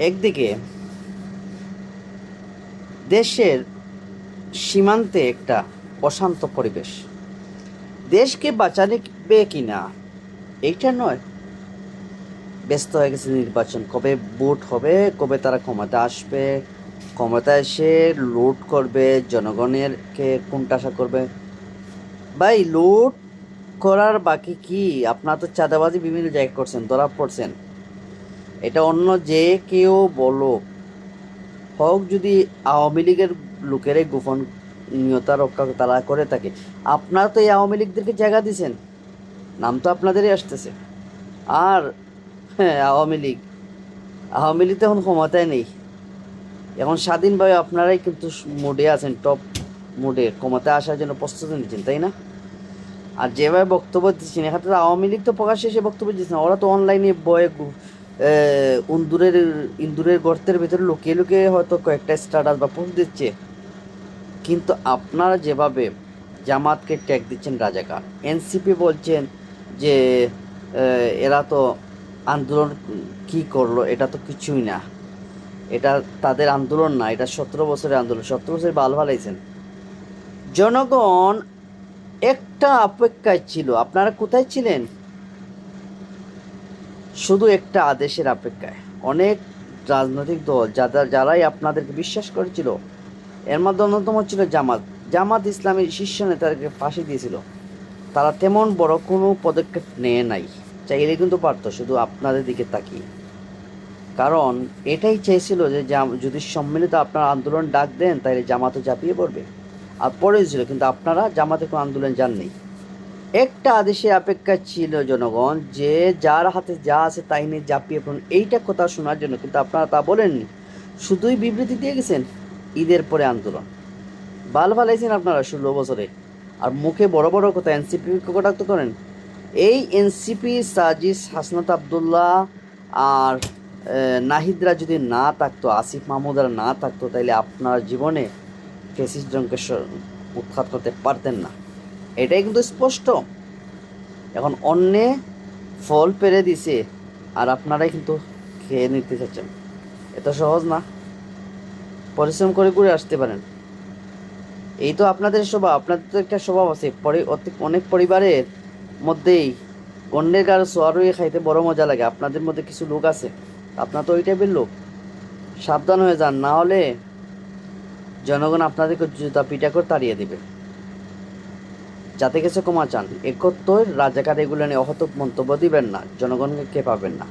একদিকে দেশের সীমান্তে একটা অশান্ত পরিবেশ, দেশকে বাঁচাবে কিনা এইটা নয়, ব্যস্ত হয়ে গেছে নির্বাচন, কবে ভোট হবে, কবে তারা ক্ষমতা আসবে, ক্ষমতা এসে লুট করবে, জনগণেরকে কোণঠাসা করবে। ভাই, লুট করার বাকি কি? আপনারা তো চাঁদাবাজি বিভিন্ন জায়গায় করছেন, ধরা পড়ছেন। এটা অন্য যে কেউ বলো হোক, যদি আওয়ামী লীগের লোকেরাই গোপনীয়তা রক্ষা তারা করে থাকে, আপনারা তো এই আওয়ামী লীগদেরকে জায়গা দিছেন, নাম তো আপনাদেরই আসতেছে। আর হ্যাঁ, আওয়ামী লীগ তো এখন ক্ষমতায় নেই, এখন স্বাধীনভাবে আপনারাই কিন্তু মোডে আছেন, টপ মোডে ক্ষমতায় আসার জন্য প্রস্তুতি নিচ্ছেন, তাই না? আর যেভাবে বক্তব্য দিচ্ছেন, এখানে তো আওয়ামী লীগ তো প্রকাশ্যে এসে বক্তব্য দিচ্ছেন, ওরা তো অনলাইনে বয়ে ইন্দুরের ইন্দুরের গর্তের ভিতরে লুকিয়ে লুকিয়ে হয়তো কয়েকটা স্ট্যাটাস বা পোস্ট দিচ্ছে। কিন্তু আপনারা যেভাবে জামাতকে ট্যাগ দিচ্ছেন রাজাকার, এনসিপি বলছেন যে এরা তো আন্দোলন কি করলো, এটা তো কিছুই না, এটা তাদের আন্দোলন না, এটা 17 বছরের আন্দোলন, 17 বছর বাল ভালাইছেন। জনগণ একটা অপেক্ষায় ছিল, আপনারা কোথায় ছিলেন? শুধু একটা আদেশের অপেক্ষায়। অনেক রাজনৈতিক দল যারাই আপনাদেরকে বিশ্বাস করেছিল, এর মধ্যে অন্যতম ছিল জামাত ইসলামের শীর্ষ নেতাদেরকে ফাঁসি দিয়েছিল। তারা তেমন বড় কোনো পদক্ষেপ নেয় নাই, চাইলে কিন্তু পারতো, শুধু আপনাদের দিকে তাকিয়ে। কারণ এটাই চেয়েছিল যে যদি সম্মিলিত আপনারা আন্দোলন ডাক দেন, তাহলে জামাতও ঝাঁপিয়ে পড়বে। আর পড়েছিল, কিন্তু আপনারা জামাতে কোনো আন্দোলন যাননি। একটা আদেশের অপেক্ষা ছিল জনগণ, যে যার হাতে যা আছে তাই নিয়ে ঝাঁপিয়ে পড়ুন, এইটা কথা শোনার জন্য। কিন্তু আপনারা তা বলেননি, শুধুই বিবৃতি দিয়ে গেছেন। ঈদের পরে আন্দোলন বাল ফালাইছেন আপনারা 16 বছরে, আর মুখে বড় বড় কথা এনসিপি কটাক্ত করেন। এই এনসিপি সাজিস হাসনাত আবদুল্লাহ আর নাহিদরা যদি না থাকতো, আসিফ মাহমুদরা না থাকতো, তাইলে আপনার জীবনে ফ্যাসিস্টকে উৎখাত করতে পারতেন না, এটাই কিন্তু স্পষ্ট। এখন অন্যে ফল পেরে দিছে, আর আপনারাই কিন্তু খেয়ে নিতে চাচ্ছেন। এত সহজ না, পরিশ্রম করে ঘুরে আসতে পারেন। এই তো আপনাদের স্বভাব, আপনাদের তো একটা স্বভাব আছে, অনেক পরিবারের মধ্যেই অন্যের গায়ে সোয়ারুই খাইতে বড় মজা লাগে। আপনাদের মধ্যে কিছু লোক আছে, আপনার তো ওই টাইপের লোক। সাবধান হয়ে যান, না হলে জনগণ আপনাদেরকে জুতা পিটা করে তাড়িয়ে দেবে। যাতে কিছু ক্ষমা চান, একত্র রাজাকার এগুলো নিয়ে অহতক মন্তব্য দিবেন না, জনগণকে পাবেন না।